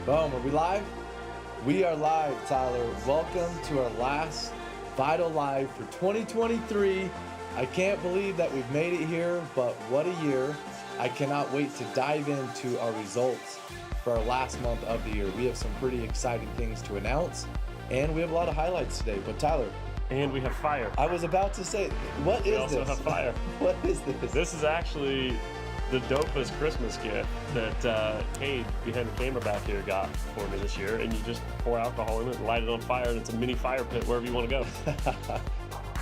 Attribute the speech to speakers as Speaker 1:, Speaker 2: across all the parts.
Speaker 1: Boom, are we live? We are live, Tyler. Welcome to our last VITL Live for 2023. I can't believe that we've made it here, but what a year. I cannot wait to dive into our results for our last month of the year. We have some pretty exciting things to announce, and we have a lot of highlights today. But Tyler.
Speaker 2: And we have fire.
Speaker 1: I was about to say, what is this?
Speaker 2: We also have fire.
Speaker 1: What is this?
Speaker 2: This is actually the dopest Christmas gift that Cade behind the camera back here got for me this year. And you just pour alcohol in it and light it on fire, and it's a mini fire pit wherever you want to go.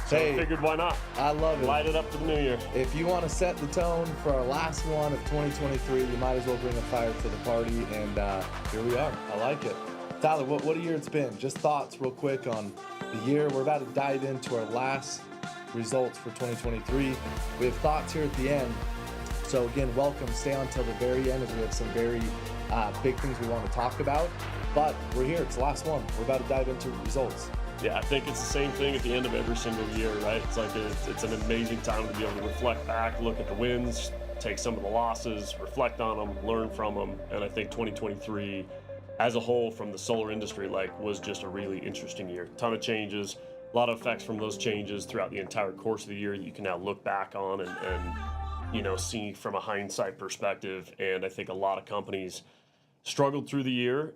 Speaker 2: So I figured, why not?
Speaker 1: I love it.
Speaker 2: Light it up for the new year.
Speaker 1: If you want to set the tone for our last one of 2023, you might as well bring a fire to the party. And here we are. I like it. Tyler, what a year it's been. Just thoughts real quick on the year. We're about to dive into our last results for 2023. We have thoughts here at the end. So again, welcome. Stay on till the very end as we have some very big things we want to talk about. But we're here. It's the last one. We're about to dive into results.
Speaker 2: Yeah, I think it's the same thing at the end of every single year, right? It's like it's an amazing time to be able to reflect back, look at the wins, take some of the losses, reflect on them, learn from them. And I think 2023 as a whole from the solar industry was just a really interesting year. Ton of changes, a lot of effects from those changes throughout the entire course of the year that you can now look back on and see from a hindsight perspective. And I think a lot of companies struggled through the year,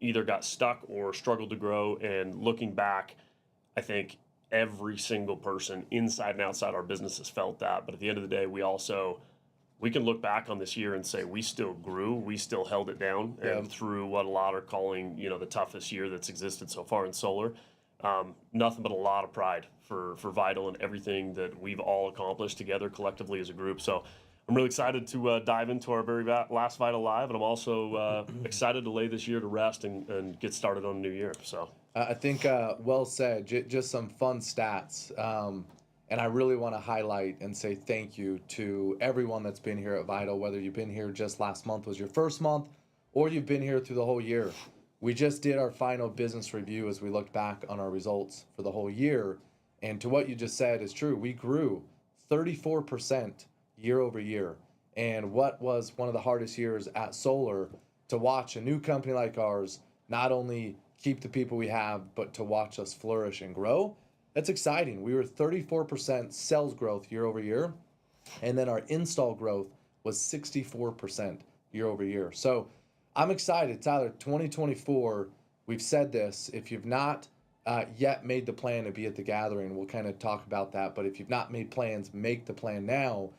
Speaker 2: either got stuck or struggled to grow. And looking back, I think every single person inside and outside our business has felt that. But at the end of the day, we can look back on this year and say we still grew, we still held it down, and through what a lot are calling, the toughest year that's existed so far in solar. Nothing but a lot of pride for VITL and everything that we've all accomplished together collectively as a group. So I'm really excited to dive into our very last VITL Live, and I'm also excited to lay this year to rest and get started on a new year. So
Speaker 1: I think well said. Just some fun stats. And I really want to highlight and say thank you to everyone that's been here at VITL, whether you've been here just last month was your first month, or you've been here through the whole year. We just did our final business review as we looked back on our results for the whole year. And to what you just said is true. We grew 34% year over year. And what was one of the hardest years at solar, to watch a new company like ours not only keep the people we have, but to watch us flourish and grow. That's exciting. We were 34% sales growth year over year, and then our install growth was 64% year over year. So I'm excited, Tyler. 2024, we've said this. If you've not yet made the plan to be at the gathering, we'll kind of talk about that. But if you've not made plans, make the plan now.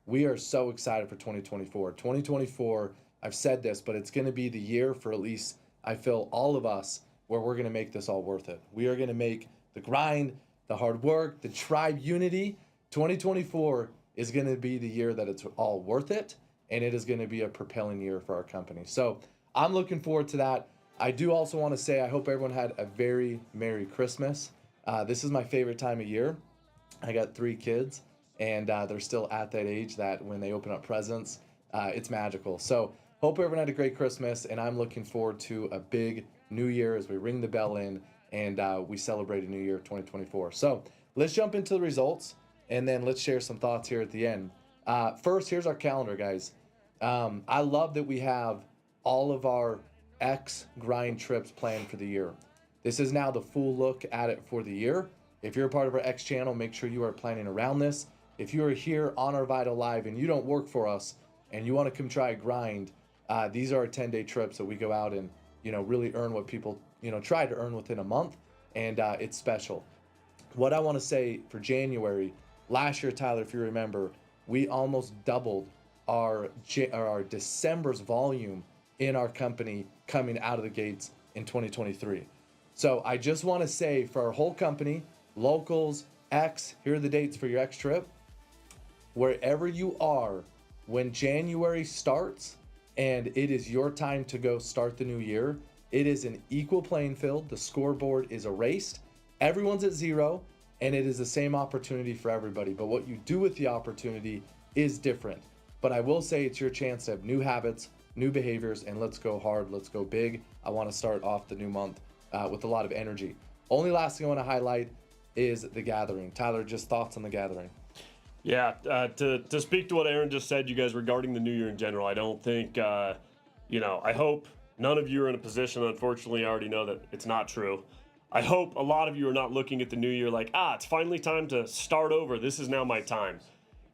Speaker 1: We are so excited for 2024. 2024, I've said this, but it's going to be the year for at least, I feel, all of us where we're going to make this all worth it. We are going to make the grind, the hard work, the tribe unity. 2024 is going to be the year that it's all worth it, and it is going to be a propelling year for our company. So I'm looking forward to that. I do also want to say I hope everyone had a very Merry Christmas. This is my favorite time of year. I got 3 kids, and they're still at that age that when they open up presents, it's magical. So hope everyone had a great Christmas, and I'm looking forward to a big new year as we ring the bell in and we celebrate a new year, 2024. So let's jump into the results, and then let's share some thoughts here at the end. First, here's our calendar, guys. I love that we have all of our X grind trips planned for the year. This is now the full look at it for the year. If you're a part of our X channel, make sure you are planning around this. If you are here on our VITL Live and you don't work for us and you want to come try a grind, these are our 10-day trips that we go out and really earn what people try to earn within a month, and it's special. What I want to say for January, last year, Tyler, if you remember, we almost doubled our December's volume in our company coming out of the gates in 2023. So I just want to say for our whole company, locals, X, here are the dates for your X trip. Wherever you are when January starts and it is your time to go start the new year, it is an equal playing field. The scoreboard is erased. Everyone's at 0, and it is the same opportunity for everybody. But what you do with the opportunity is different. But I will say it's your chance to have new habits, new behaviors, and let's go hard, let's go big. I want to start off the new month with a lot of energy. Only last thing I want to highlight is the gathering. Tyler, just thoughts on the gathering.
Speaker 2: Yeah, to speak to what Aaron just said, you guys, regarding the new year in general, I don't think, I hope None of you are in a position, unfortunately, I already know that it's not true. I hope a lot of you are not looking at the new year like, it's finally time to start over. This is now my time.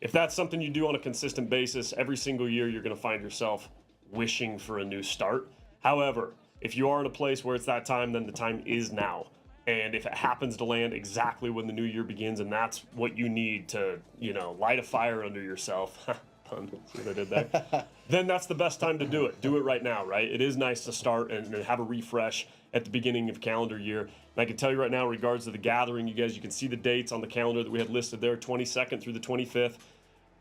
Speaker 2: If that's something you do on a consistent basis, every single year you're going to find yourself wishing for a new start. However, if you are in a place where it's that time, then the time is now. And if it happens to land exactly when the new year begins, and that's what you need to, light a fire under yourself, pun, see what I did there? Then that's the best time to do it. Do it right now, right? It is nice to start and have a refresh at the beginning of calendar year. And I can tell you right now, in regards to the gathering, you can see the dates on the calendar that we had listed there, 22nd through the 25th.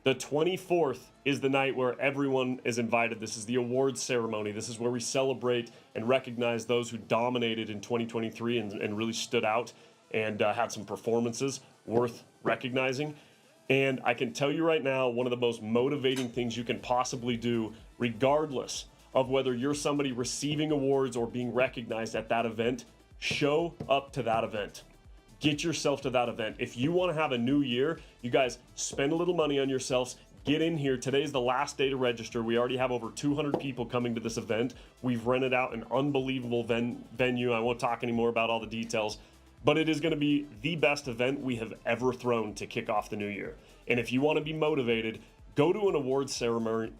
Speaker 2: The 24th is the night where everyone is invited. This is the awards ceremony. This is where we celebrate and recognize those who dominated in 2023 and really stood out and had some performances worth recognizing. And I can tell you right now, one of the most motivating things you can possibly do, regardless of whether you're somebody receiving awards or being recognized at that event, show up to that event. Get yourself to that event. If you want to have a new year, you guys spend a little money on yourselves. Get in here. Today's the last day to register. We already have over 200 people coming to this event. We've rented out an unbelievable venue. I won't talk anymore about all the details, but it is going to be the best event we have ever thrown to kick off the new year. And if you want to be motivated, go to an awards ceremony.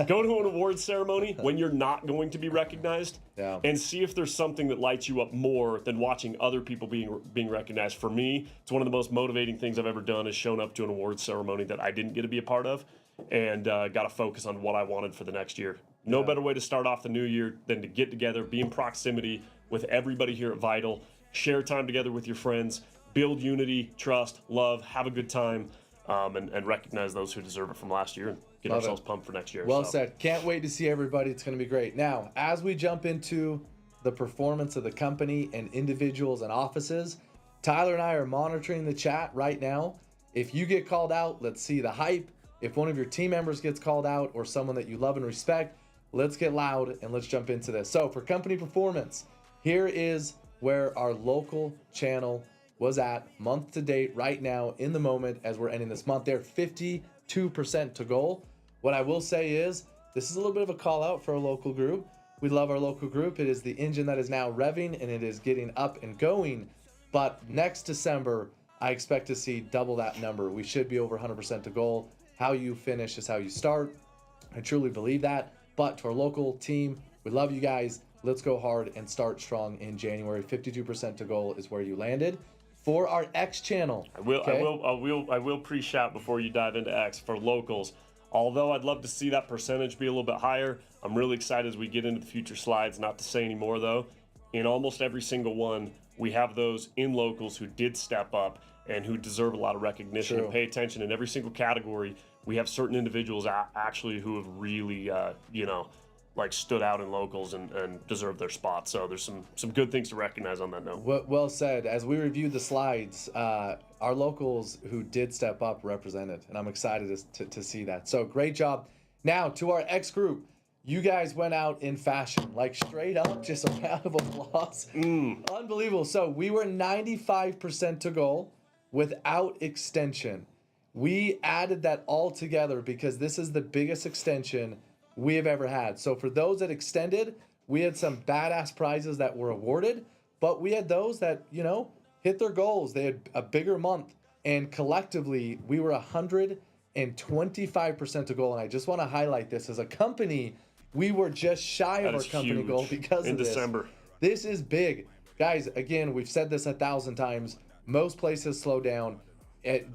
Speaker 2: Go to an awards ceremony when you're not going to be recognized, and see if there's something that lights you up more than watching other people being recognized. For me, it's one of the most motivating things I've ever done is shown up to an awards ceremony that I didn't get to be a part of, and got to focus on what I wanted for the next year. No better way to start off the new year than to get together, be in proximity with everybody here at VITL, share time together with your friends, build unity, trust, love, have a good time. And recognize those who deserve it from last year and get ourselves pumped for next year.
Speaker 1: Well said. Can't wait to see everybody. It's going to be great. Now, as we jump into the performance of the company and individuals and offices, Tyler and I are monitoring the chat right now. If you get called out, let's see the hype. If one of your team members gets called out or someone that you love and respect, let's get loud and let's jump into this. So for company performance, here is where our local channel was at month to date right now in the moment as we're ending this month. They're 52% to goal. What I will say is this is a little bit of a call out for a local group. We love our local group. It is the engine that is now revving and it is getting up and going. But next December, I expect to see double that number. We should be over 100% to goal. How you finish is how you start. I truly believe that. But to our local team, we love you guys. Let's go hard and start strong in January. 52% to goal is where you landed. For our X channel.
Speaker 2: I will pre-shout before you dive into X for locals. Although I'd love to see that percentage be a little bit higher, I'm really excited as we get into the future slides. Not to say anymore though, in almost every single one, we have those in locals who did step up and who deserve a lot of recognition. And pay attention in every single category. We have certain individuals actually who have really, stood out in locals and deserve their spot. So there's some good things to recognize on that note.
Speaker 1: Well said. As we reviewed the slides, our locals who did step up represented, and I'm excited to see that. So great job. Now to our X group, you guys went out in fashion, like straight up, just a round of applause. Unbelievable. So we were 95% to goal without extension. We added that all together because this is the biggest extension we have ever had. So for those that extended, we had some badass prizes that were awarded, but we had those that, hit their goals. They had a bigger month, and collectively we were 125% to goal. And I just want to highlight this as a company, we were just shy of our company goal because of this. In December. This is big. Guys, again, we've said this 1,000 times. Most places slow down. It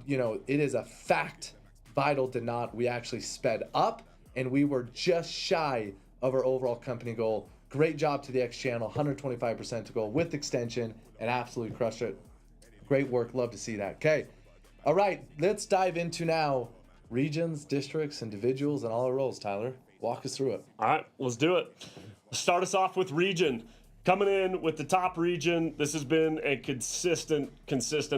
Speaker 1: is a fact. VITL did not. We actually sped up, and we were just shy of our overall company goal. Great job to the X channel, 125% to goal with extension, and absolutely crushed it. Great work, love to see that. Okay, all right, let's dive into now regions, districts, individuals, and all our roles. Tyler, walk us through it.
Speaker 2: All right, let's do it. Start us off with region. Coming in with the top region, this has been a consistent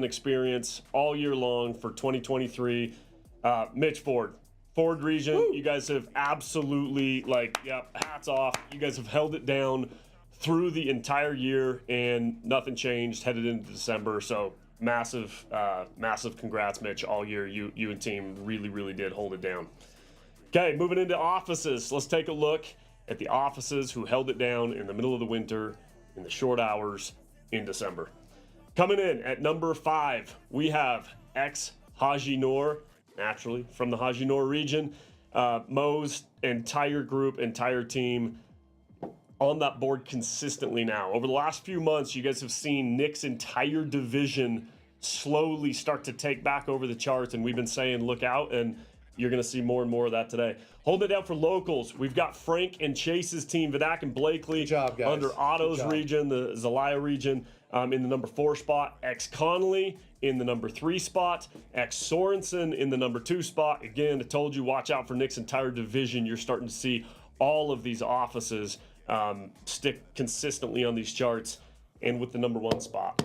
Speaker 2: experience all year long for 2023. Mitch Ford. Ford region, woo! You guys have absolutely, hats off. You guys have held it down through the entire year, and nothing changed headed into December. So massive congrats, Mitch, all year. You and team really did hold it down. Okay, moving into offices. Let's take a look at the offices who held it down in the middle of the winter in the short hours in December. Coming in at number 5, we have ex-Haji Noor, naturally from the Haji Noor region. Mo's entire group, entire team on that board consistently now. Over the last few months, you guys have seen Nick's entire division slowly start to take back over the charts, and we've been saying look out, and you're going to see more and more of that today. Holding it down for locals, we've got Frank and Chase's team, Vidak and Blakely,
Speaker 1: Good job, guys.
Speaker 2: under Otto's region, the Zelaya region, in the number 4 spot. Connolly in the number 3 spot. Sorensen in the number 2 spot. Again, I told you, watch out for Nick's entire division. You're starting to see all of these offices stick consistently on these charts, and with the number 1 spot,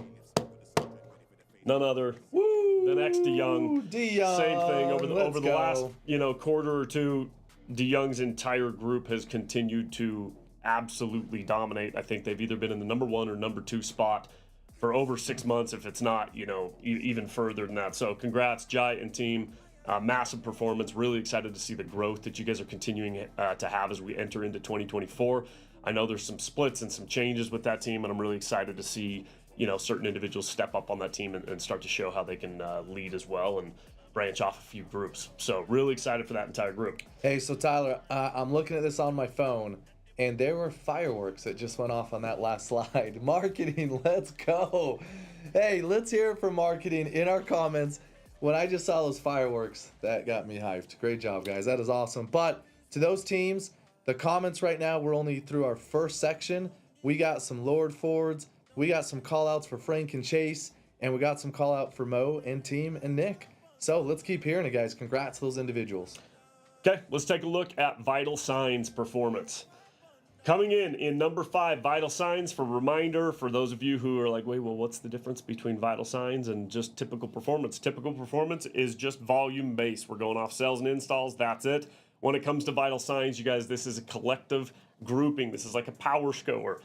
Speaker 2: none other than DeYoung. Same thing over the last quarter or two. DeYoung's entire group has continued to absolutely dominate. I think they've either been in the number 1 or number 2 spot for over 6 months, if it's not even further than that. So congrats, Jai and team. Massive performance. Really excited to see the growth that you guys are continuing to have as we enter into 2024. I know there's some splits and some changes with that team, and I'm really excited to see certain individuals step up on that team and start to show how they can lead as well and branch off a few groups. So really excited for that entire group.
Speaker 1: Hey, so Tyler, I'm looking at this on my phone, and there were fireworks that just went off on that last slide. Marketing, let's go. Hey, let's hear it from marketing in our comments. When I just saw those fireworks, that got me hyped. Great job, guys. That is awesome. But to those teams, the comments right now, we're only through our first section. We got some Lord Fords. We got some call-outs for Frank and Chase. And we got some call-out for Mo and team and Nick. So let's keep hearing it, guys. Congrats to those individuals.
Speaker 2: Okay, let's take a look at Vital Signs performance. Coming in number 5, Vital Signs. For reminder, for those of you who are like, wait, well, what's the difference between Vital Signs and just typical performance? Typical performance is just volume based. We're going off sales and installs. That's it. When it comes to Vital Signs, you guys, this is a collective grouping. This is like a power score,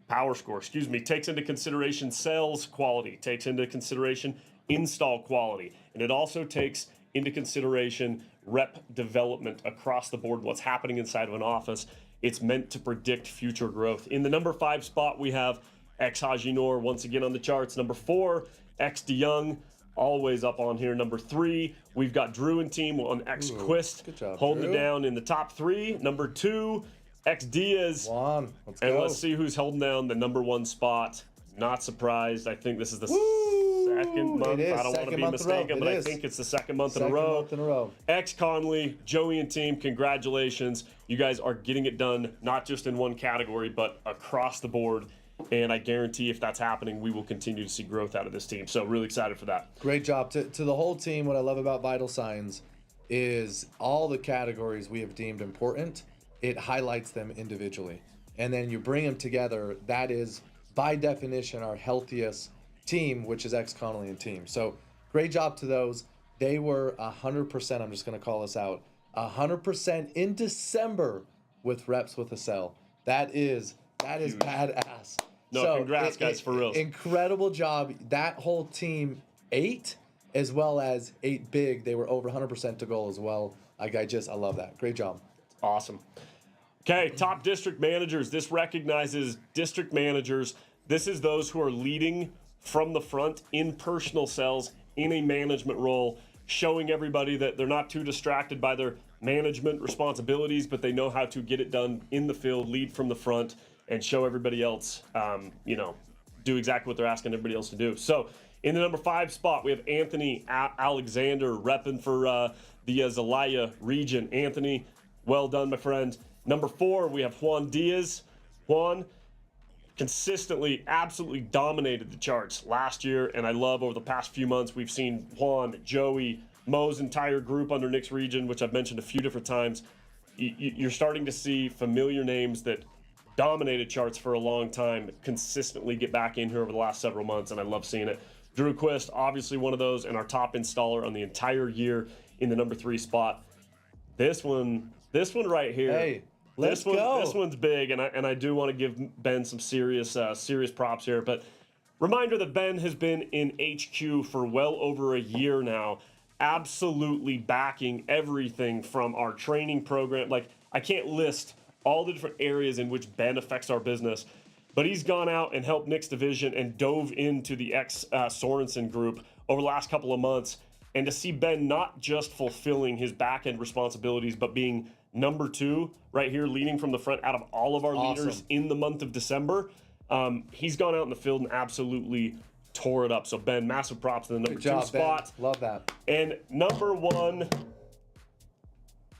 Speaker 2: takes into consideration sales quality, takes into consideration install quality, and it also takes into consideration rep development across the board, what's happening inside of an office. It's meant to predict future growth. In the number 5 spot, we have Haji Noor once again on the charts. Number 4, DeYoung, always up on here. Number 3, we've got Drew and team on Quist, holding it down in the top 3. Number 2, Diaz.
Speaker 1: Juan, let's
Speaker 2: and
Speaker 1: go.
Speaker 2: let's see who's holding down the number 1 spot. Not surprised. I think this is the second month. I don't want to be mistaken, but I think it's the second month in a row. Connolly, Joey and team, congratulations. You guys are getting it done, not just in one category, but across the board. And I guarantee if that's happening, we will continue to see growth out of this team. So really excited for that.
Speaker 1: Great job. To the whole team, what I love about Vital Signs is all the categories we have deemed important, it highlights them individually. And then you bring them together. That is, by definition, our healthiest team, which is Connolly and team. So great job to those. They were 100%, I'm just going to call this out, 100% in December with reps with a cell. That is badass.
Speaker 2: No, so congrats, guys, for real.
Speaker 1: Incredible job. That whole team ate as well as ate big. They were over 100% to goal as well. I love that. Great job.
Speaker 2: Awesome. Okay, top district managers. This recognizes district managers. This is those who are leading from the front in personal sales in a management role, showing everybody that they're not too distracted by their management responsibilities, but they know how to get it done in the field, lead from the front, and show everybody else, do exactly what they're asking everybody else to do. So in the number 5 spot, we have Anthony Alexander repping for the Zelaya region. Anthony, well done, my friend. Number 4, we have Juan Diaz. Juan consistently, absolutely dominated the charts last year, and I love over the past few months, we've seen Juan, Joey, Mo's entire group under Nick's region, which I've mentioned a few different times. You're starting to see familiar names that dominated charts for a long time consistently get back in here over the last several months, and I love seeing it. Drew Quist, obviously one of those, and our top installer on the entire year in the number 3 spot. This one right here.
Speaker 1: Hey, let's go.
Speaker 2: This one's big, and I do want to give Ben some serious props here. But reminder that Ben has been in HQ for well over a year now, absolutely backing everything from our training program. Like, I can't list all the different areas in which Ben affects our business. But he's gone out and helped Nick's division and dove into the ex-Sorensen group over the last couple of months. And to see Ben not just fulfilling his back-end responsibilities, but being number 2 right here, leading from the front out of all of our leaders in the month of December, he's gone out in the field and absolutely tore it up. So Ben, massive props to the number 2 spot.
Speaker 1: Ben. Love that.
Speaker 2: And number 1,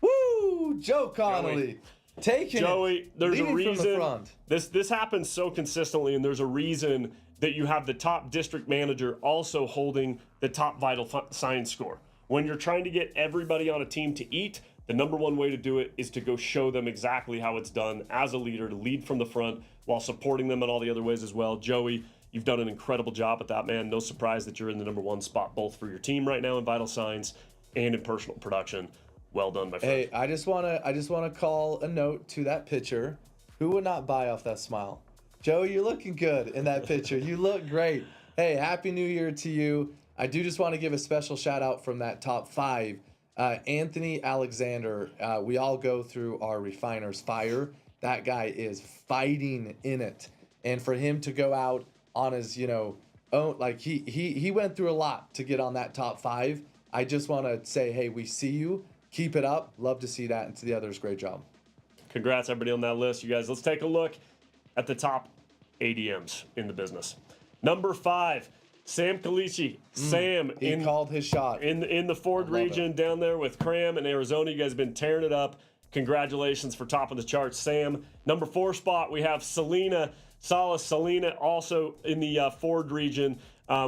Speaker 1: woo, Joe Connolly. Taking
Speaker 2: Joey,
Speaker 1: it,
Speaker 2: there's a
Speaker 1: from the
Speaker 2: reason
Speaker 1: front.
Speaker 2: this happens so consistently, and there's a reason that you have the top district manager also holding the top vital signs score. When you're trying to get everybody on a team to eat, the number 1 way to do it is to go show them exactly how it's done as a leader, to lead from the front while supporting them in all the other ways as well. Joey, you've done an incredible job at that, man. No surprise that you're in the number 1 spot, both for your team right now in vital signs and in personal production. Well done, my friend.
Speaker 1: Hey, I just wanna call a note to that pitcher. Who would not buy off that smile? Joe, you're looking good in that picture. You look great. Hey, Happy New Year to you. I do just want to give a special shout out from that top 5. Anthony Alexander, we all go through our refiner's fire. That guy is fighting in it. And for him to go out on his, own, like he went through a lot to get on that top 5. I just want to say, hey, we see you. Keep it up. Love to see that. And to the others, great job.
Speaker 2: Congrats, everybody on that list. You guys, let's take a look at the top ADMs in the business. Number 5, Sam Kalichi. Sam,
Speaker 1: He called his shot.
Speaker 2: in the Ford region down there with Cram in Arizona. You guys have been tearing it up. Congratulations for top of the charts, Sam. Number 4 spot, we have Selena Salas. Selena also in the Ford region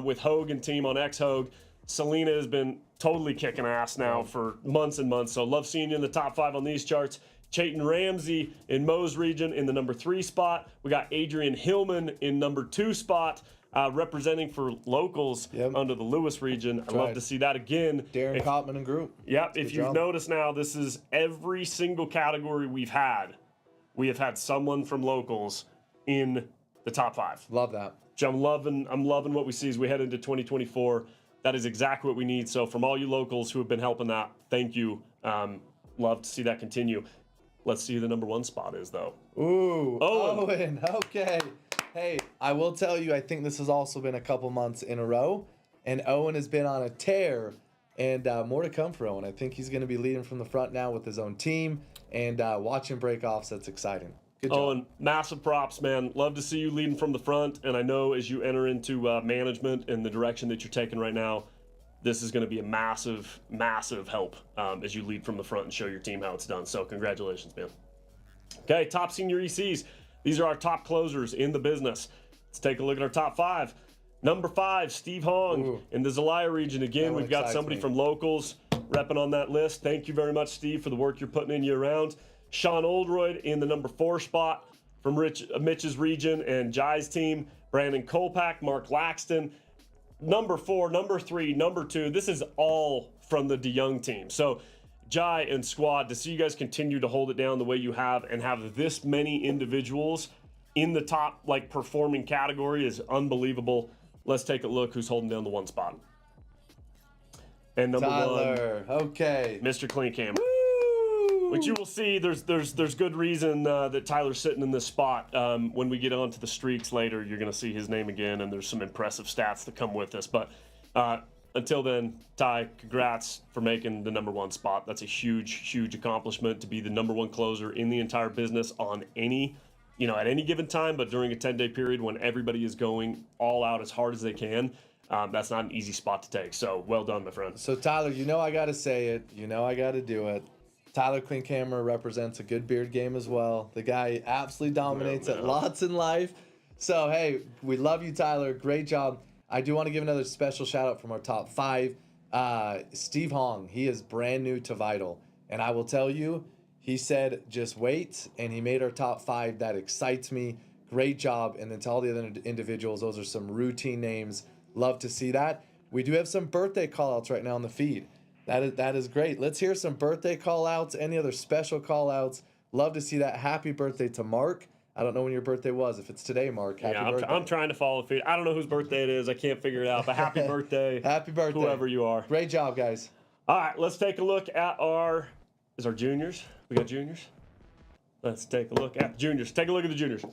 Speaker 2: with Hogue and team on X-Hogue. Selena has been totally kicking ass now for months and months. So love seeing you in the top 5 on these charts. Chayton Ramsey in Moe's region in the number 3 spot. We got Adrian Hillman in number 2 spot, representing for locals under the Lewis region. I love to see that again.
Speaker 1: Darren Cotman and group.
Speaker 2: Yep. If you've noticed now, this is every single category we've had. We have had someone from locals in the top 5.
Speaker 1: Love that.
Speaker 2: Which I'm loving what we see as we head into 2024. That is exactly what we need. So from all you locals who have been helping that, thank you. Love to see that continue. Let's see who the number 1 spot is, though.
Speaker 1: Ooh, Owen. Okay. Hey, I will tell you, I think this has also been a couple months in a row, and Owen has been on a tear, and more to come for Owen. I think he's going to be leading from the front now with his own team, and watching breakoffs, that's exciting. Good job.
Speaker 2: Owen, massive props, man. Love to see you leading from the front, and I know as you enter into management and the direction that you're taking right now, this is going to be a massive, massive help as you lead from the front and show your team how it's done. So congratulations, man. Okay, top senior ECs. These are our top closers in the business. Let's take a look at our top 5. Number 5, Steve Hong in the Zelaya region. Again, we've got somebody from locals repping on that list. Thank you very much, Steve, for the work you're putting in year-round. Sean Oldroyd in the number 4 spot from Mitch's region and Jai's team. Brandon Kolpak, Mark Laxton. Number 4, number 3, number 2. This is all from the DeYoung team. So Jai and squad, to see you guys continue to hold it down the way you have and have this many individuals in the top performing category is unbelievable. Let's take a look who's holding down the 1 spot. And number
Speaker 1: Tyler.
Speaker 2: 1,
Speaker 1: okay,
Speaker 2: Mr. Clean Cam. Which you will see, there's good reason that Tyler's sitting in this spot. When we get onto the streaks later, you're going to see his name again, and there's some impressive stats that come with this. But until then, Ty, congrats for making the number 1 spot. That's a huge, huge accomplishment to be the number 1 closer in the entire business on at any given time, but during a 10-day period when everybody is going all out as hard as they can. That's not an easy spot to take. So well done, my friend.
Speaker 1: So Tyler, I got to say it. I got to do it. Tyler Klinkhammer represents a good beard game as well. The guy absolutely dominates at lots in life. So, hey, we love you, Tyler. Great job. I do want to give another special shout-out from our top 5. Steve Hong, he is brand new to Vital. And I will tell you, he said, just wait, and he made our top 5. That excites me. Great job. And then to all the other individuals, those are some routine names. Love to see that. We do have some birthday call-outs right now on the feed. That is great. Let's hear some birthday call-outs, any other special call-outs. Love to see that. Happy birthday to Mark. I don't know when your birthday was. If it's today, Mark, happy birthday.
Speaker 2: I'm trying to follow the feed. I don't know whose birthday it is. I can't figure it out, but happy birthday.
Speaker 1: Happy birthday.
Speaker 2: Whoever you are.
Speaker 1: Great job, guys.
Speaker 2: All right, let's take a look at our juniors. We got juniors? Let's take a look at the juniors. Take a look at the juniors.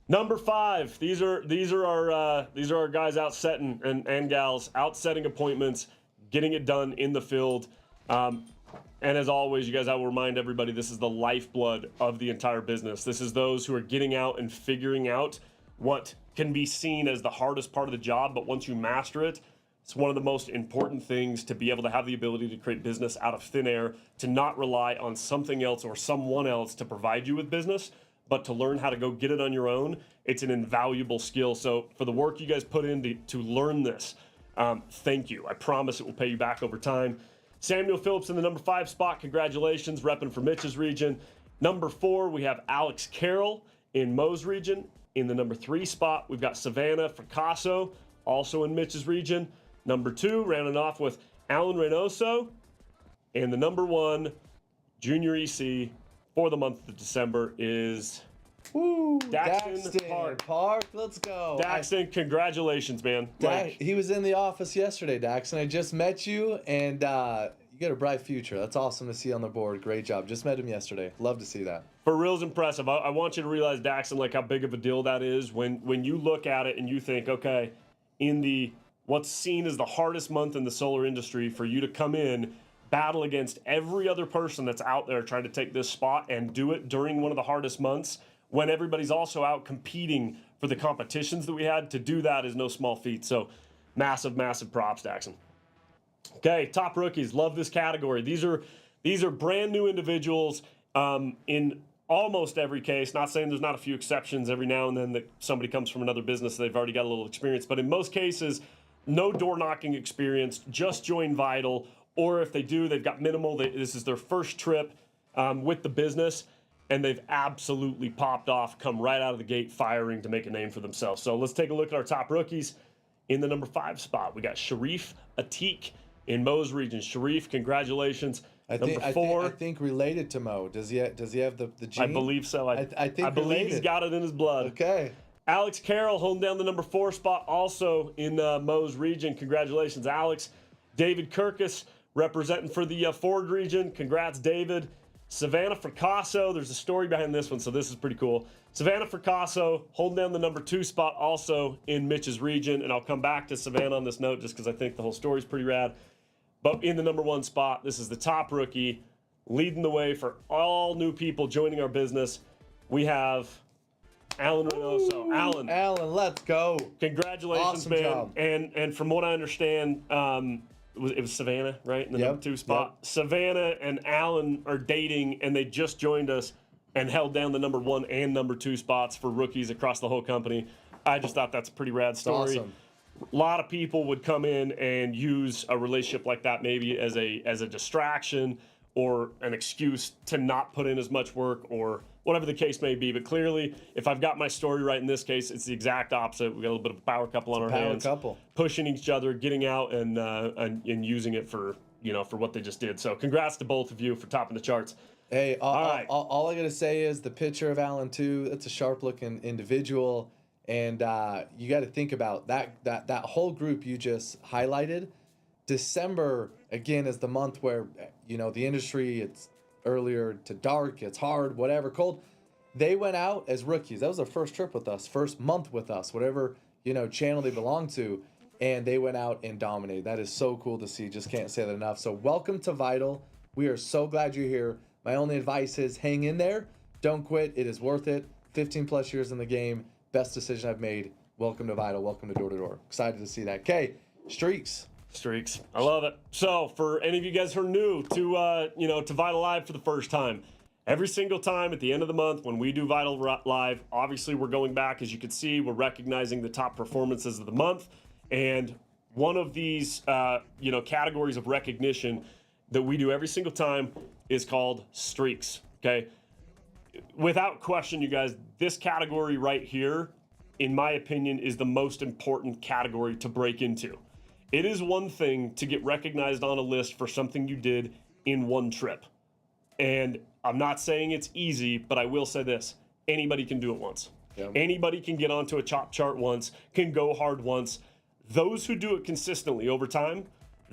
Speaker 2: Number 5. These are our guys out setting and gals out setting appointments, getting it done in the field. And as always, you guys, I will remind everybody, this is the lifeblood of the entire business. This is those who are getting out and figuring out what can be seen as the hardest part of the job, but once you master it, it's one of the most important things to be able to have the ability to create business out of thin air, to not rely on something else or someone else to provide you with business, but to learn how to go get it on your own. It's an invaluable skill. So for the work you guys put in to learn this, thank you. I promise it will pay you back over time. Samuel Phillips in the number 5 spot. Congratulations, repping for Mitch's region. Number 4, we have Alex Carroll in Mo's region. In the number 3 spot, we've got Savannah Fracasso, also in Mitch's region. Number 2, rounding off with Alan Reynoso. And the number 1 junior EC for the month of December is Daxton
Speaker 1: Park. Let's go.
Speaker 2: Daxton, congratulations, man.
Speaker 1: He was in the office yesterday, Daxton. I just met you, and you got a bright future. That's awesome to see on the board. Great job. Just met him yesterday. Love to see that.
Speaker 2: For real, is impressive. I want you to realize, Daxton, like how big of a deal that is when you look at it and you think, okay, in the what's seen as the hardest month in the solar industry, for you to come in, battle against every other person that's out there trying to take this spot and do it during one of the hardest months, when everybody's also out competing for the competitions that we had, to do that is no small feat. So massive, massive props, Daxton. Okay, top rookies. Love this category. These are brand new individuals in almost every case. Not saying there's not a few exceptions every now and then that somebody comes from another business, they've already got a little experience. But in most cases, no door knocking experience, just join VITL. Or if they do, they've got minimal. This is their first trip with the business, and they've absolutely popped off, come right out of the gate firing to make a name for themselves. So let's take a look at our top rookies. In the number 5 spot, we got Sharif Atik in Mo's region. Sharif, congratulations.
Speaker 1: I think related to Mo. Does he have the gene?
Speaker 2: I believe so. I believe
Speaker 1: related.
Speaker 2: He's got it in his blood.
Speaker 1: Okay.
Speaker 2: Alex Carroll holding down the number 4 spot, also in Mo's region. Congratulations, Alex. David Kirkus representing for the Ford region. Congrats, David. Savannah Fracasso, there's a story behind this one, so this is pretty cool. Savannah Fracasso holding down the number 2 spot, also in Mitch's region, and I'll come back to Savannah on this note just because I think the whole story is pretty rad. But in the number 1 spot, this is the top rookie, leading the way for all new people joining our business. We have Alan Reynoso.
Speaker 1: Alan, let's go.
Speaker 2: Congratulations,
Speaker 1: awesome
Speaker 2: man.
Speaker 1: Job.
Speaker 2: And from what I understand, it was Savannah, right? In the number 2 spot. Yep. Savannah and Alan are dating, and they just joined us and held down the number 1 and number 2 spots for rookies across the whole company. I just thought that's a pretty rad story.
Speaker 1: Awesome.
Speaker 2: A lot of people would come in and use a relationship like that maybe as a distraction or an excuse to not put in as much work or whatever the case may be. But clearly, if I've got my story right in this case, it's the exact opposite. We got a little bit of a power couple on our hands, pushing each other, getting out and using it for what they just did. So congrats to both of you for topping the charts.
Speaker 1: Hey, all I gotta say is the picture of Alan too. That's a sharp-looking individual, and you got to think about that whole group you just highlighted. December again is the month where the industry, it's earlier to dark, it's hard, whatever, cold. They went out as rookies. That was their first trip with us, first month with us, whatever channel they belong to, and they went out and dominated. That is so cool to see. Just can't say that enough. So welcome to VITL. We are so glad you're here. My only advice is hang in there. Don't quit. It is worth it. 15 plus years in the game. Best decision I've made. Welcome to VITL. Welcome to Door to Door. Excited to see that. Okay, streaks.
Speaker 2: I love it. So for any of you guys who are new to to VITL Live for the first time, every single time at the end of the month when we do VITL Live, obviously we're going back, as you can see, we're recognizing the top performances of the month, and one of these categories of recognition that we do every single time is called streaks. Okay, without question, you guys, this category right here, in my opinion, is the most important category to break into. It is one thing to get recognized on a list for something you did in one trip. And I'm not saying it's easy, but I will say this. Anybody can do it once. Yep. Anybody can get onto a top chart once, can go hard once. Those who do it consistently over time,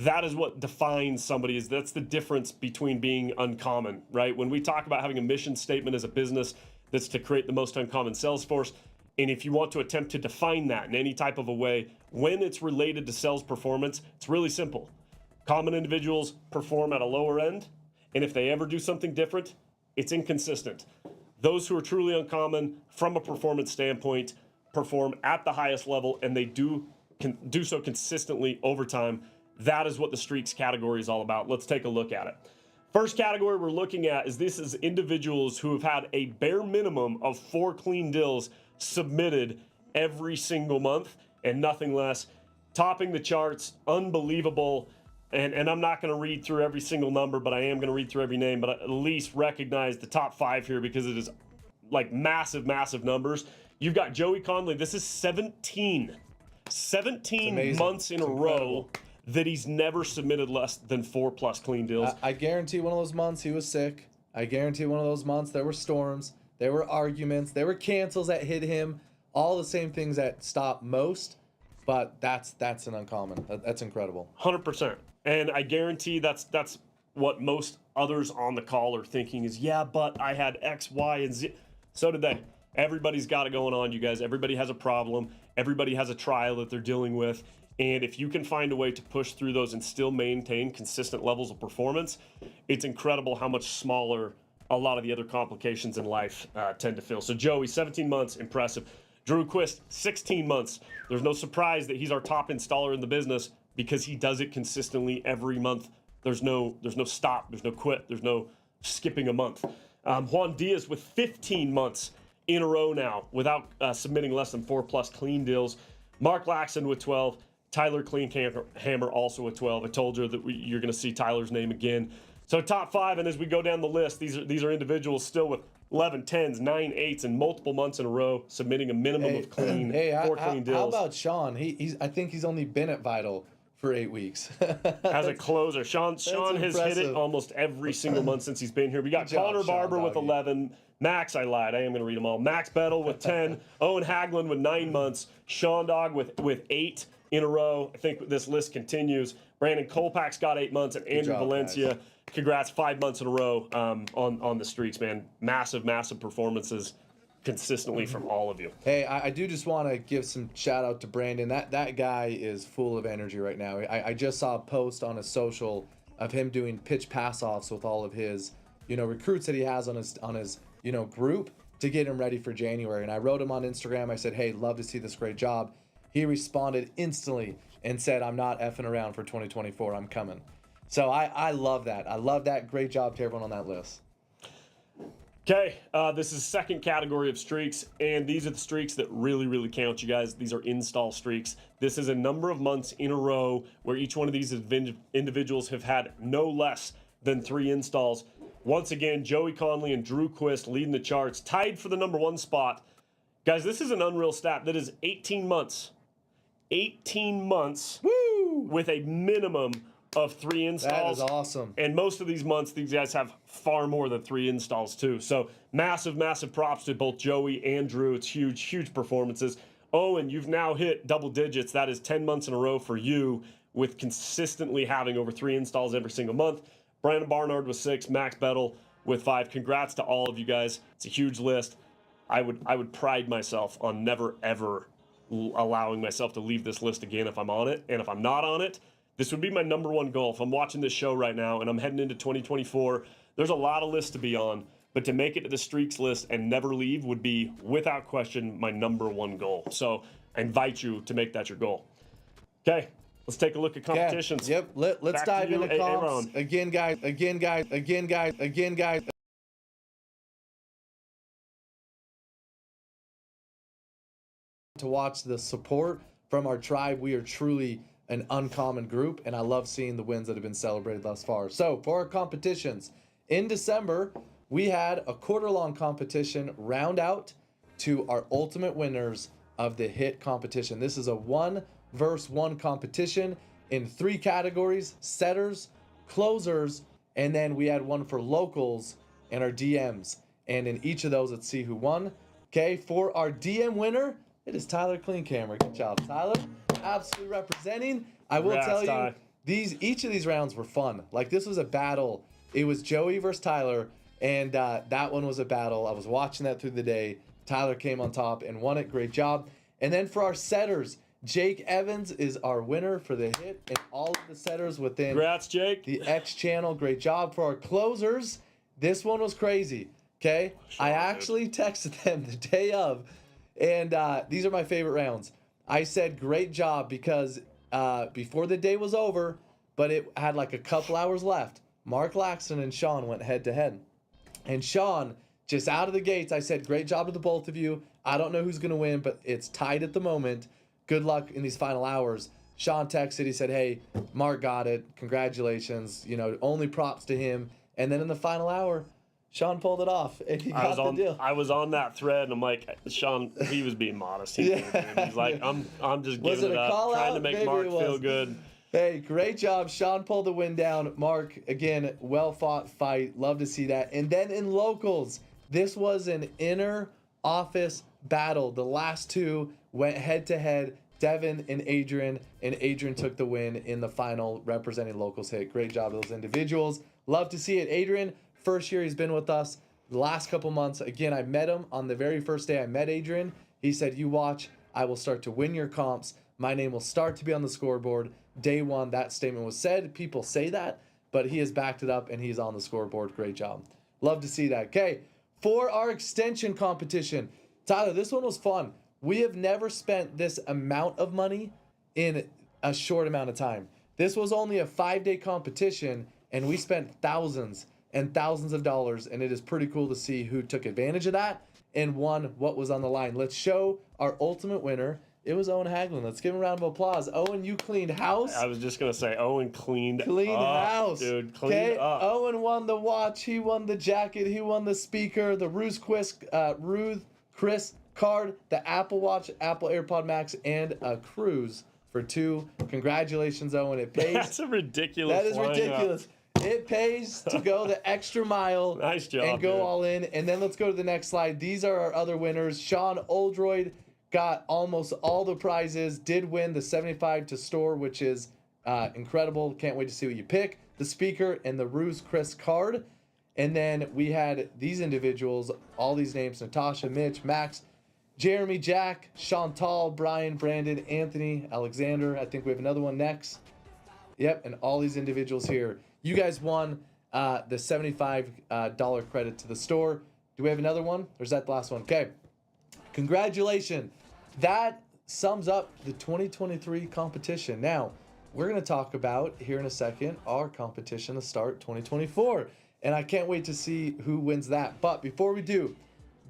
Speaker 2: that is what defines somebody. That's the difference between being uncommon, right? When we talk about having a mission statement as a business, that's to create the most uncommon sales force. And if you want to attempt to define that in any type of a way, when it's related to sales performance, it's really simple. Common individuals perform at a lower end, and if they ever do something different, it's inconsistent. Those who are truly uncommon from a performance standpoint perform at the highest level, and they do so consistently over time. That is what the streaks category is all about. Let's take a look at it. First category we're looking at is individuals who have had a bare minimum of 4 clean deals submitted every single month and nothing less. Topping the charts, unbelievable. And I'm not going to read through every single number, but I am going to read through every name, but at least recognize the top 5 here because it is like massive, massive numbers. You've got Joey Conley. This is 17 months in a row that he's never submitted less than 4+ clean deals.
Speaker 1: I guarantee one of those months he was sick. I guarantee one of those months there were storms, there were arguments, there were cancels that hit him, all the same things that stop most, but that's an uncommon. That's incredible.
Speaker 2: 100%. And I guarantee that's what most others on the call are thinking is, yeah, but I had X, Y, and Z. So did they. Everybody's got it going on, you guys. Everybody has a problem. Everybody has a trial that they're dealing with. And if you can find a way to push through those and still maintain consistent levels of performance, it's incredible how much smaller a lot of the other complications in life tend to feel. So Joey, 17 months, impressive. Drew Quist, 16 months. There's no surprise that he's our top installer in the business because he does it consistently every month. There's no stop, there's no quit, there's no skipping a month. Juan Diaz with 15 months in a row now without submitting less than 4+ clean deals. Mark Laxon with 12. Tyler Cleanhammer also with 12. I told you that you're going to see Tyler's name again. So top 5, and as we go down the list, these are individuals still with 11, 10s, 9, 8s, and multiple months in a row submitting a minimum of 4 clean deals.
Speaker 1: How about Sean? I think he's only been at VITL for 8 weeks.
Speaker 2: As a closer. Sean has hit it almost every single month since he's been here. We got Connor Barber with 11. Max, I lied. I am going to read them all. Max Bettel with 10. Owen Haglund with 9 months. Sean Dog with 8 in a row. I think this list continues. Brandon Kolpak's got 8 months, and Andrew Valencia, guys. Congrats, 5 months in a row on the streaks, man. Massive, massive performances consistently from all of you.
Speaker 1: Hey, I do just want to give some shout out to Brandon. That guy is full of energy right now. I just saw a post on his social of him doing pitch pass offs with all of his recruits that he has on his group to get him ready for January. And I wrote him on Instagram. I said, hey, love to see this great job. He responded instantly and said, I'm not effing around for 2024. I'm coming. So I love that. I love that. Great job to everyone on that list.
Speaker 2: Okay, this is second category of streaks, and these are the streaks that really, really count, you guys. These are install streaks. This is a number of months in a row where each one of these individuals have had no less than 3 installs. Once again, Joey Conley and Drew Quist leading the charts, tied for the number 1 spot. Guys, this is an unreal stat. That is 18 months. 18 months.
Speaker 1: Woo!
Speaker 2: With a minimum of 3 installs.
Speaker 1: That is awesome.
Speaker 2: And most of these months, these guys have far more than 3 installs too. So massive, massive props to both Joey and Drew. It's huge, huge performances. Owen, you've now hit double digits. That is 10 months in a row for you with consistently having over 3 installs every single month. Brandon Barnard with 6, Max Bettel with 5. Congrats to all of you guys. It's a huge list. I would pride myself on never, ever allowing myself to leave this list again if I'm on it. And if I'm not on it, this would be my number 1 goal. If I'm watching this show right now and I'm heading into 2024, there's a lot of lists to be on, but to make it to the streaks list and never leave would be, without question, my number 1 goal. So I invite you to make that your goal. Okay, let's take a look at competitions.
Speaker 1: Yep, let's dive into comps. Again, guys. To watch the support from our tribe, we are truly an uncommon group, and I love seeing the wins that have been celebrated thus far. So for our competitions, in December, we had a quarter-long competition round out to our ultimate winners of the HIT competition. This is a 1 versus 1 competition in 3 categories: setters, closers, and then we had one for locals and our DMs. And in each of those, let's see who won. Okay, for our DM winner, it is Tyler Cleanhammer. Good job, Tyler. Absolutely representing. I will tell you, each of these rounds were fun. Like, this was a battle. It was Joey versus Tyler, and that one was a battle. I was watching that through the day. Tyler came on top and won it. Great job. And then for our setters, Jake Evans is our winner for the hit, and all of the setters within
Speaker 2: Congrats, Jake.
Speaker 1: the X channel. Great job. For our closers, this one was crazy. Okay,
Speaker 2: Sure,
Speaker 1: I
Speaker 2: dude.
Speaker 1: actually texted them the day of, and these are my favorite rounds. I said great job because before the day was over, but it had like a couple hours left. Mark Laxton and Sean went head to head, and Sean, just out of the gates, I said great job to the both of you. I don't know who's gonna win, but it's tied at the moment. Good luck in these final hours. Sean texted. He said, "Hey, Mark got it. Congratulations. You know, only props to him." And then in the final hour, Sean pulled it off, and he got the deal.
Speaker 2: I was on that thread, and I'm like, Sean, he was being modest. He's like, I'm just
Speaker 1: Was
Speaker 2: giving
Speaker 1: it
Speaker 2: it
Speaker 1: a
Speaker 2: up,
Speaker 1: call
Speaker 2: trying
Speaker 1: out?
Speaker 2: to make
Speaker 1: Maybe
Speaker 2: Mark
Speaker 1: it was.
Speaker 2: feel good.
Speaker 1: Hey, great job. Sean pulled the win down. Mark, again, well-fought fight. Love to see that. And then in locals, this was an inner office battle. The last two went head-to-head, Devin and Adrian took the win in the final, representing locals hit. Great job to those individuals. Love to see it. Adrian, first year he's been with us. The last couple months, again, I met him on the very first day I met Adrian. He said, "You watch, I will start to win your comps. My name will start to be on the scoreboard." Day one, that statement was said. People say that, but he has backed it up, and he's on the scoreboard. Great job. Love to see that. Okay, for our extension competition, Tyler, this one was fun. We have never spent this amount of money in a short amount of time. This was only a 5-day competition, and we spent thousands and thousands of dollars, and it is pretty cool to see who took advantage of that and won what was on the line. Let's show our ultimate winner. It was Owen Haglund. Let's give him a round of applause. Owen, you cleaned house.
Speaker 2: I was just gonna say, Owen cleaned
Speaker 1: House.
Speaker 2: dude. Cleaned up.
Speaker 1: Owen won the watch. He won the jacket. He won the speaker, the Ruth Chris card, the Apple Watch, Apple AirPod Max, and a cruise for 2. Congratulations, Owen. It pays.
Speaker 2: That's a ridiculous.
Speaker 1: That is
Speaker 2: lineup.
Speaker 1: ridiculous. It pays to go the extra mile.
Speaker 2: Nice job,
Speaker 1: and go
Speaker 2: dude.
Speaker 1: all in. And then let's go to the next slide. These are our other winners. Sean Oldroyd got almost all the prizes. Did win the 75 to store, which is incredible. Can't wait to see what you pick. The speaker and the Ruse Chris card. And then we had these individuals, all these names: Natasha, Mitch, Max, Jeremy, Jack, Chantal, Brian, Brandon, Anthony, Alexander. I think we have another one next. Yep, and all these individuals here. You guys won the $75 credit to the store. Do we have another one? Or is that the last one? Okay. Congratulations. That sums up the 2023 competition. Now, we're going to talk about, here in a second, our competition to start 2024. And I can't wait to see who wins that. But before we do,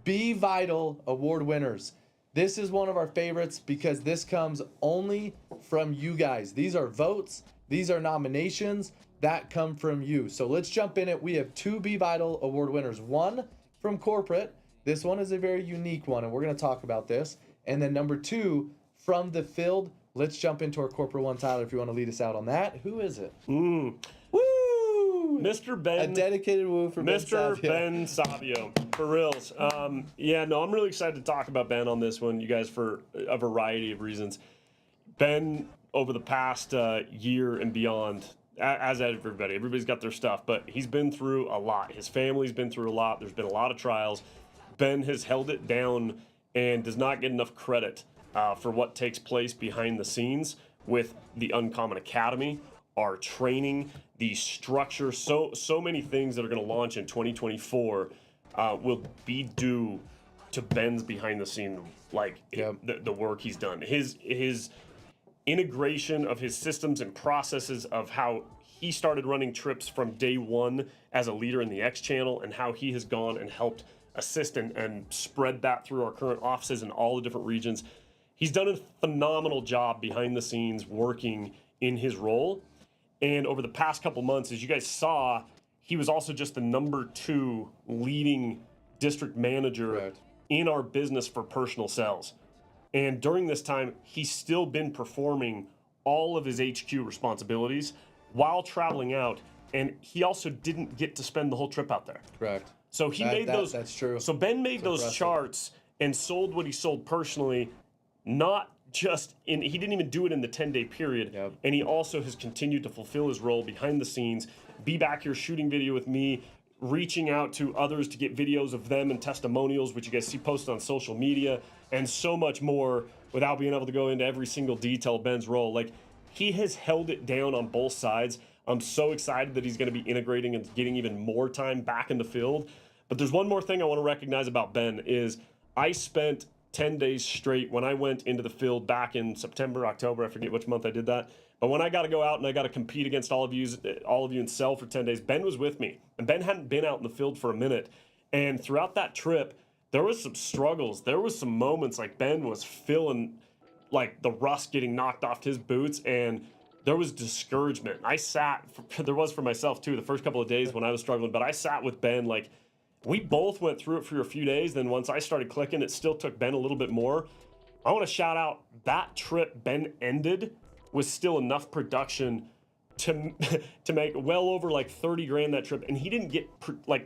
Speaker 1: VITL award winners. This is one of our favorites because this comes only from you guys. These are votes. These are nominations that come from you. So let's jump in it. We have 2 VITL award winners. One from corporate. This one is a very unique one, and we're going to talk about this. And then number 2 from the field. Let's jump into our corporate one, Tyler, if you want to lead us out on that. Who is it?
Speaker 2: Woo! Mr. Ben.
Speaker 1: A dedicated woo for
Speaker 2: Mr.
Speaker 1: Ben Savio.
Speaker 2: Ben Savio, for reals. Yeah, no, I'm really excited to talk about Ben on this one, you guys, for a variety of reasons. Ben, over the past year and beyond, as everybody's got their stuff, but he's been through a lot. His family's been through a lot. There's been a lot of trials. Ben has held it down and does not get enough credit for what takes place behind the scenes with the Uncommon Academy, our training, the structure, so many things that are going to launch in 2024 will be due to Ben's behind the scene, the work he's done. His integration of his systems and processes of how he started running trips from day one as a leader in the X channel, and how he has gone and helped assist and spread that through our current offices in all the different regions. He's done a phenomenal job behind the scenes working in his role. And over the past couple months, as you guys saw, he was also just the number 2 leading district manager in our business for personal sales. And during this time, he's still been performing all of his HQ responsibilities while traveling out. And he also didn't get to spend the whole trip out there.
Speaker 1: Correct.
Speaker 2: So he made those.
Speaker 1: That's true.
Speaker 2: So Ben made those
Speaker 1: impressive.
Speaker 2: charts and sold what he sold personally, not he didn't even do it in the 10-day period.
Speaker 1: Yep.
Speaker 2: And he also has continued to fulfill his role behind the scenes, be back here shooting video with me, reaching out to others to get videos of them and testimonials, which you guys see posted on social media, and so much more without being able to go into every single detail of Ben's role. Like, he has held it down on both sides. I'm so excited that he's going to be integrating and getting even more time back in the field. But there's one more thing I want to recognize about Ben is I spent 10 days straight when I went into the field back in September, October, I forget which month I did that. But when I got to go out and I got to compete against all of you in cell for 10 days, Ben was with me. And Ben hadn't been out in the field for a minute. And throughout that trip, there was some struggles. There was some moments like Ben was feeling like the rust getting knocked off his boots, and there was discouragement. I sat, there was for myself too, the first couple of days when I was struggling, but I sat with Ben like, we both went through it for a few days. Then once I started clicking, it still took Ben a little bit more. I want to shout out that trip Ben ended with still enough production to make well over like 30 grand that trip. And he didn't get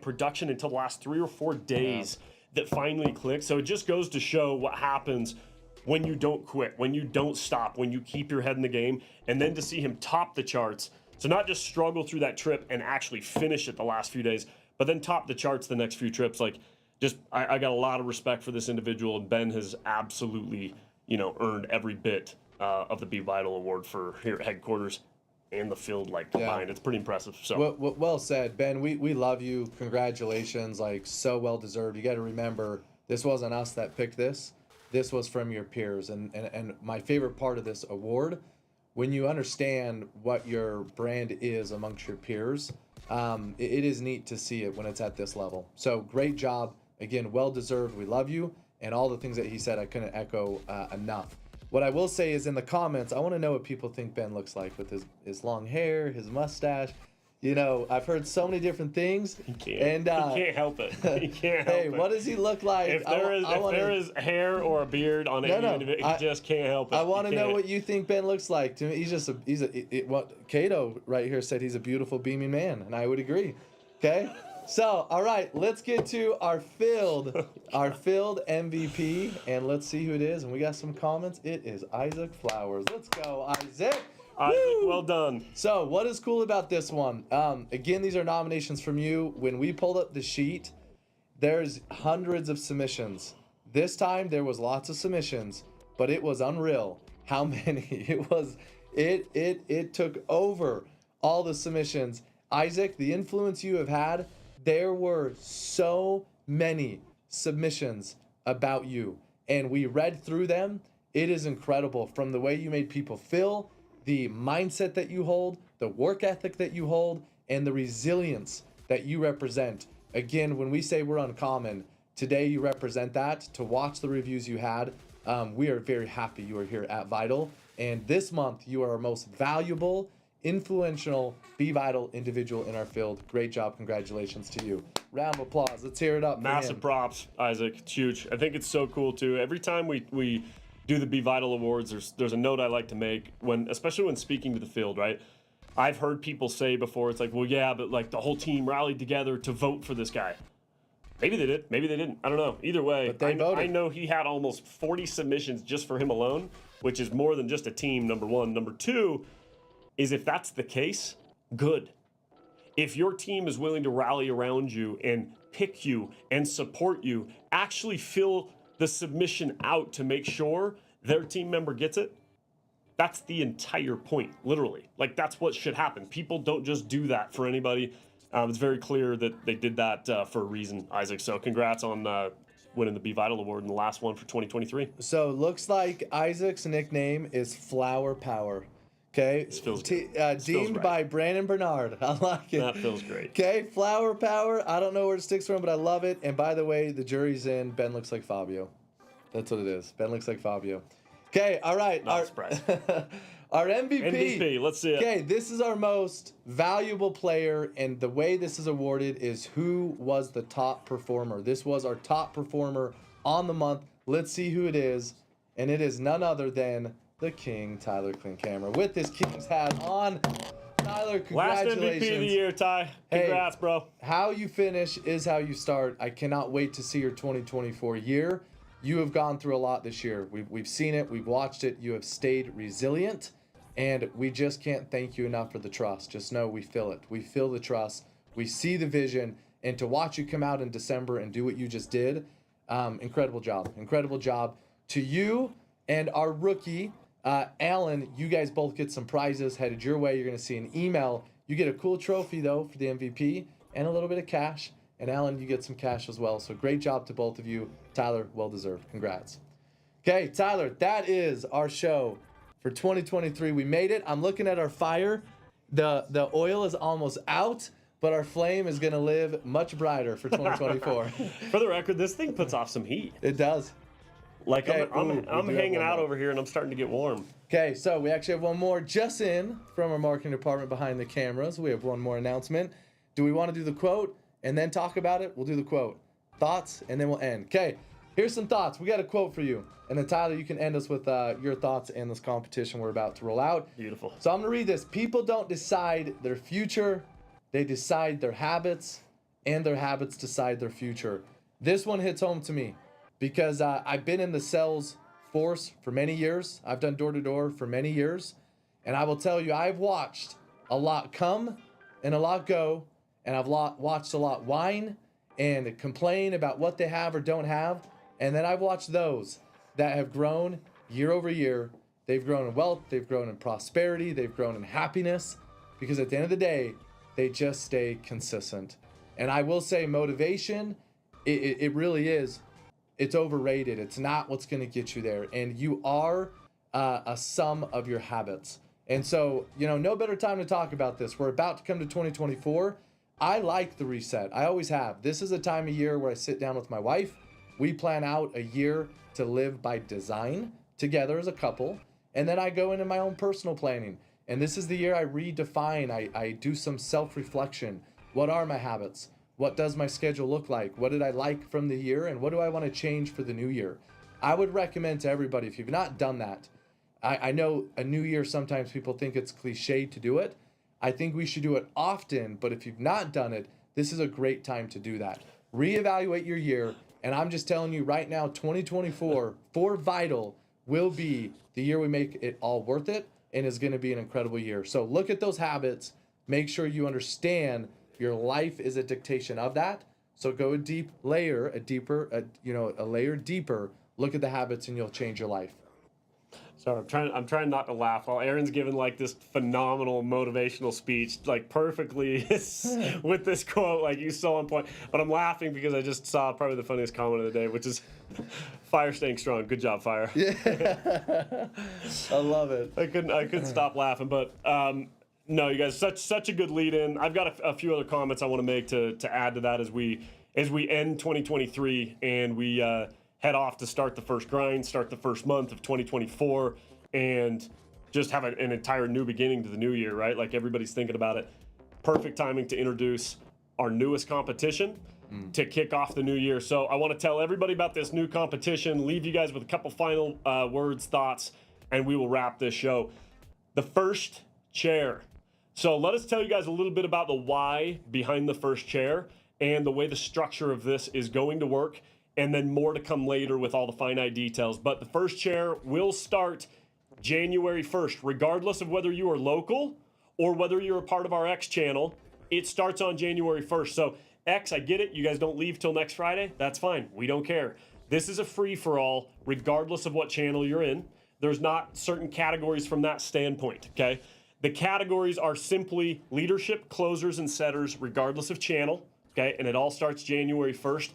Speaker 2: production until the last 3 or 4 days that finally clicked. So it just goes to show what happens when you don't quit, when you don't stop, when you keep your head in the game. And then to see him top the charts. So not just struggle through that trip and actually finish it the last few days, but then top the charts the next few trips. Like, just I got a lot of respect for this individual, and Ben has absolutely, earned every bit of the VITL award for here at headquarters and the field, like, combined. It's pretty impressive. So
Speaker 1: well said, Ben. We love you. Congratulations, like, so well deserved. You got to remember, this wasn't us that picked this. This was from your peers, and my favorite part of this award, when you understand what your brand is amongst your peers. It is neat to see it when it's at this level. So great job. Again, well deserved. We love you. And all the things that he said, I couldn't echo enough. What I will say is in the comments, I want to know what people think Ben looks like with his long hair, his mustache. I've heard so many different things.
Speaker 2: He can't help it. He can't help it.
Speaker 1: Hey, what does he look like?
Speaker 2: If there is hair or a beard on any individual, he just can't help it.
Speaker 1: I want to know what you think Ben looks like. To me, what Cato right here said, he's a beautiful, beaming man, and I would agree. Okay, so all right, let's get to our field MVP, and let's see who it is. And we got some comments. It is Isaac Flowers. Let's go, Isaac.
Speaker 2: Isaac, well done.
Speaker 1: So what is cool about this one? Again, these are nominations from you. When we pulled up the sheet, there's hundreds of submissions. This time there was lots of submissions, but it was unreal how many it was. It took over all the submissions. Isaac, the influence you have had, there were so many submissions about you, and we read through them. It is incredible from the way you made people feel, the mindset that you hold, the work ethic that you hold, and the resilience that you represent. Again, when we say we're uncommon, today you represent that. To watch the reviews you had, we are very happy you are here at VITL. And this month, you are our most valuable, influential, VITL individual in our field. Great job. Congratulations to you. Round of applause. Let's hear it up.
Speaker 2: Massive props, Isaac. It's huge. I think it's so cool, too. Every time we do the VITL awards, there's a note I like to make, especially when speaking to the field, right? I've heard people say before, it's like, well, yeah, but like the whole team rallied together to vote for this guy. Maybe they did, maybe they didn't. I don't know. Either way,
Speaker 1: but they voted.
Speaker 2: I know he had almost 40 submissions just for him alone, which is more than just a team, number one. Number two is, if that's the case, good. If your team is willing to rally around you and pick you and support you, actually fill the submission out to make sure their team member gets it, that's the entire point, literally. Like, that's what should happen. People don't just do that for anybody. It's very clear that they did that for a reason, Isaac. So congrats on winning the VITL award in the last one for 2023.
Speaker 1: So looks like Isaac's nickname is Flower Power. Okay, deemed by Brandon Bernard. I like it.
Speaker 2: That feels great.
Speaker 1: Okay, Flower Power. I don't know where it sticks from, but I love it. And by the way, the jury's in. Ben looks like Fabio. That's what it is. Ben looks like Fabio. Okay, all right.
Speaker 2: Not surprised.
Speaker 1: Our MVP.
Speaker 2: MVP, let's see it.
Speaker 1: Okay, this is our most valuable player, and the way this is awarded is who was the top performer. This was our top performer on the month. Let's see who it is, and it is none other than the King, Tyler Klinkhammer, with his King's hat on. Tyler, congratulations.
Speaker 2: Last MVP of the year, Ty. Congrats,
Speaker 1: hey,
Speaker 2: bro.
Speaker 1: How you finish is how you start. I cannot wait to see your 2024 year. you have gone through a lot this year. We've seen it, we've watched it. You have stayed resilient, and we just can't thank you enough for the trust. Just know we feel it. We feel the trust. We see the vision, and to watch you come out in December and do what you just did, incredible job. Incredible job to you and our rookie, Alan. You guys both get some prizes headed your way. You're going to see an email. You get a cool trophy, though, for the MVP and a little bit of cash. And Alan, you get some cash as well. So great job to both of you. Tyler, well deserved. Congrats. Okay, Tyler, that is our show for 2023. We made it. I'm looking at our fire. The oil is almost out, but our flame is going to live much brighter for 2024.
Speaker 2: For the record, this thing puts off some heat.
Speaker 1: It does.
Speaker 2: Like,
Speaker 1: Okay,
Speaker 2: I'm
Speaker 1: we do
Speaker 2: hanging
Speaker 1: have one
Speaker 2: out
Speaker 1: more.
Speaker 2: over here, and I'm starting to get warm.
Speaker 1: Okay, so we actually have one more just in from our marketing department behind the cameras. We have one more announcement. Do we want to do the quote and then talk about it? We'll do the quote. Thoughts, and then we'll end. Okay, here's some thoughts. We got a quote for you. And then, Tyler, you can end us with your thoughts in this competition we're about to roll out.
Speaker 2: Beautiful.
Speaker 1: So I'm going to read this. People don't decide their future. They decide their habits, and their habits decide their future. This one hits home to me because I've been in the sales force for many years. I've done door-to-door for many years. And I will tell you, I've watched a lot come and a lot go. And I've watched a lot whine and complain about what they have or don't have. And then I've watched those that have grown year over year. They've grown in wealth, they've grown in prosperity, they've grown in happiness, because at the end of the day, they just stay consistent. And I will say motivation, it really is, it's overrated. It's not what's going to get you there. And you are a sum of your habits. And so, no better time to talk about this. We're about to come to 2024. I like the reset. I always have. This is a time of year where I sit down with my wife. We plan out a year to live by design together as a couple. And then I go into my own personal planning. And this is the year I redefine. I do some self-reflection. What are my habits? What does my schedule look like? What did I like from the year? And what do I want to change for the new year? I would recommend to everybody, if you've not done that, I know a new year, sometimes people think it's cliche to do it. I think we should do it often, but if you've not done it, this is a great time to do that. Reevaluate your year, and I'm just telling you right now, 2024 for VITL will be the year we make it all worth it, and is going to be an incredible year. So look at those habits. Make sure you understand your life is a dictation of that. So go a layer deeper. Look at the habits, and you'll change your life.
Speaker 2: Sorry, I'm trying not to laugh while Aaron's giving like this phenomenal motivational speech, like perfectly with this quote, like he's so on point. But I'm laughing because I just saw probably the funniest comment of the day, which is Fire staying strong. Good job, Fire.
Speaker 1: Yeah, I love it.
Speaker 2: I couldn't stop laughing. But no, you guys, such a good lead in. I've got a few other comments I want to make to add to that as we end 2023 and we head off to start the first grind, start the first month of 2024, and just have an entire new beginning to the new year, right? Like everybody's thinking about it. Perfect timing to introduce our newest competition to kick off the new year. So I want to tell everybody about this new competition, leave you guys with a couple final words, thoughts, and we will wrap this show. The first chair. So let us tell you guys a little bit about the why behind the first chair and the way the structure of this is going to work, and then more to come later with all the finite details. But the first chair will start January 1st, regardless of whether you are local or whether you're a part of our X channel. It starts on January 1st. So X, I get it. You guys don't leave till next Friday. That's fine. We don't care. This is a free-for-all, regardless of what channel you're in. There's not certain categories from that standpoint, okay? The categories are simply leadership, closers, and setters, regardless of channel, okay? And it all starts January 1st.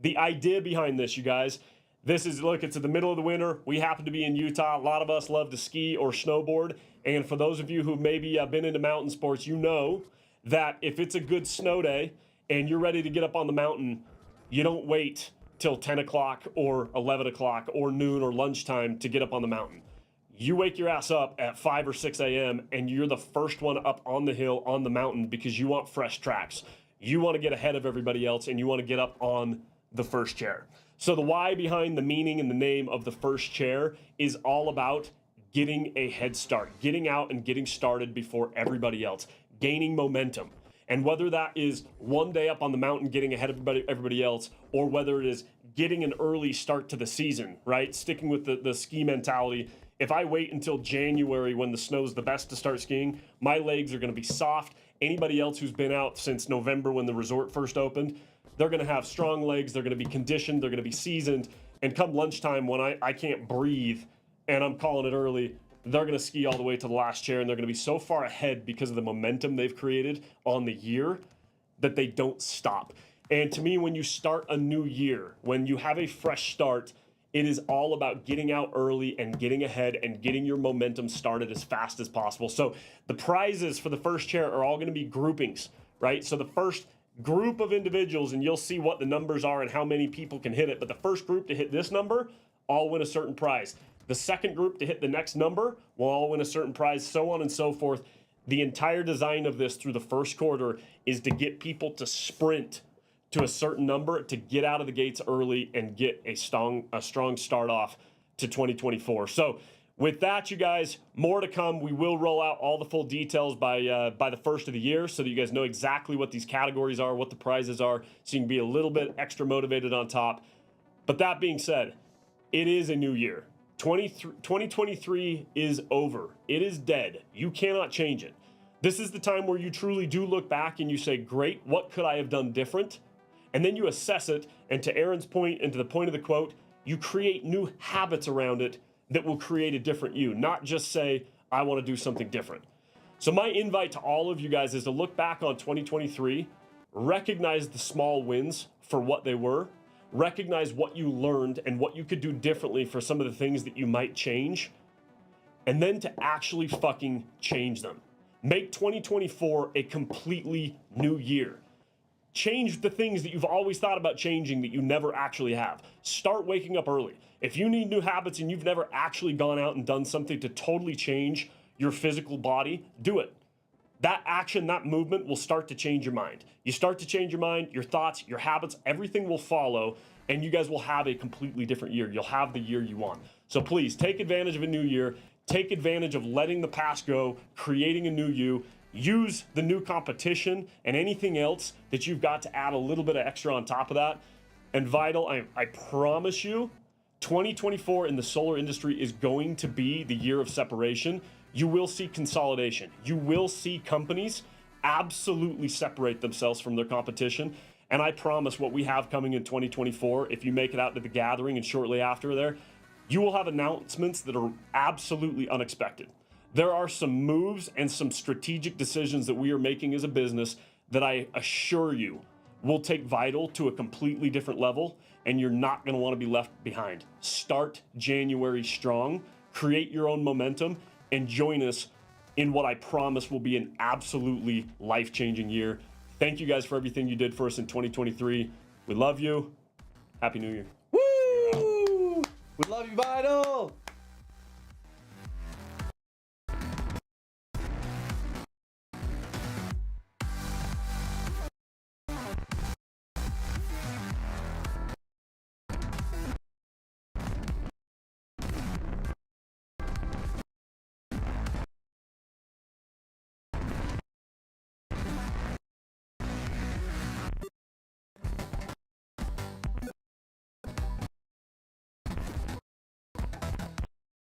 Speaker 2: The idea behind this, you guys, this is, look, it's in the middle of the winter. We happen to be in Utah. A lot of us love to ski or snowboard. And for those of you who maybe have been into mountain sports, you know that if it's a good snow day and you're ready to get up on the mountain, you don't wait till 10 o'clock or 11 o'clock or noon or lunchtime to get up on the mountain. You wake your ass up at 5 or 6 a.m. and you're the first one up on the hill, on the mountain, because you want fresh tracks. You want to get ahead of everybody else, and you want to get up on the first chair. So the why behind the meaning and the name of the first chair is all about getting a head start, getting out and getting started before everybody else, gaining momentum. And whether that is one day up on the mountain getting ahead of everybody else, or whether it is getting an early start to the season, right? Sticking with the ski mentality. If I wait until January when the snow's the best to start skiing, my legs are going to be soft. Anybody else who's been out since November when the resort first opened, they're going to have strong legs. They're going to be conditioned. They're going to be seasoned. And come lunchtime when I can't breathe and I'm calling it early, they're going to ski all the way to the last chair, and they're going to be so far ahead because of the momentum they've created on the year that they don't stop. And to me, when you start a new year, when you have a fresh start, it is all about getting out early and getting ahead and getting your momentum started as fast as possible. So the prizes for the first chair are all going to be groupings, right? So the first group of individuals, and you'll see what the numbers are and how many people can hit it, but the first group to hit this number all win a certain prize. The second group to hit the next number will all win a certain prize, so on and so forth. The entire design of this through the first quarter is to get people to sprint to a certain number to get out of the gates early and get a strong start off to 2024. So with that, you guys, more to come. We will roll out all the full details by the first of the year so that you guys know exactly what these categories are, what the prizes are, so you can be a little bit extra motivated on top. But that being said, it is a new year. 2023 is over. It is dead. You cannot change it. This is the time where you truly do look back and you say, great, what could I have done different? And then you assess it, and to Aaron's point and to the point of the quote, you create new habits around it that will create a different you, not just say, I want to do something different. So my invite to all of you guys is to look back on 2023, recognize the small wins for what they were, recognize what you learned and what you could do differently for some of the things that you might change, and then to actually fucking change them. Make 2024 a completely new year. Change the things that you've always thought about changing that you never actually have. Start waking up early. If you need new habits and you've never actually gone out and done something to totally change your physical body, do it. That action, that movement will start to change your mind. You start to change your mind, your thoughts, your habits, everything will follow, and you guys will have a completely different year. You'll have the year you want. So please take advantage of a new year. Take advantage of letting the past go, creating a new you. Use the new competition and anything else that you've got to add a little bit of extra on top of that. And VITL, I promise you, 2024 in the solar industry is going to be the year of separation. You will see consolidation. You will see companies absolutely separate themselves from their competition. And I promise what we have coming in 2024, if you make it out to the gathering and shortly after there, you will have announcements that are absolutely unexpected. There are some moves and some strategic decisions that we are making as a business that I assure you will take VITL to a completely different level, and you're not going to want to be left behind. Start January strong, create your own momentum, and join us in what I promise will be an absolutely life-changing year. Thank you guys for everything you did for us in 2023. We love you. Happy New Year.
Speaker 1: Woo! We love you, VITL!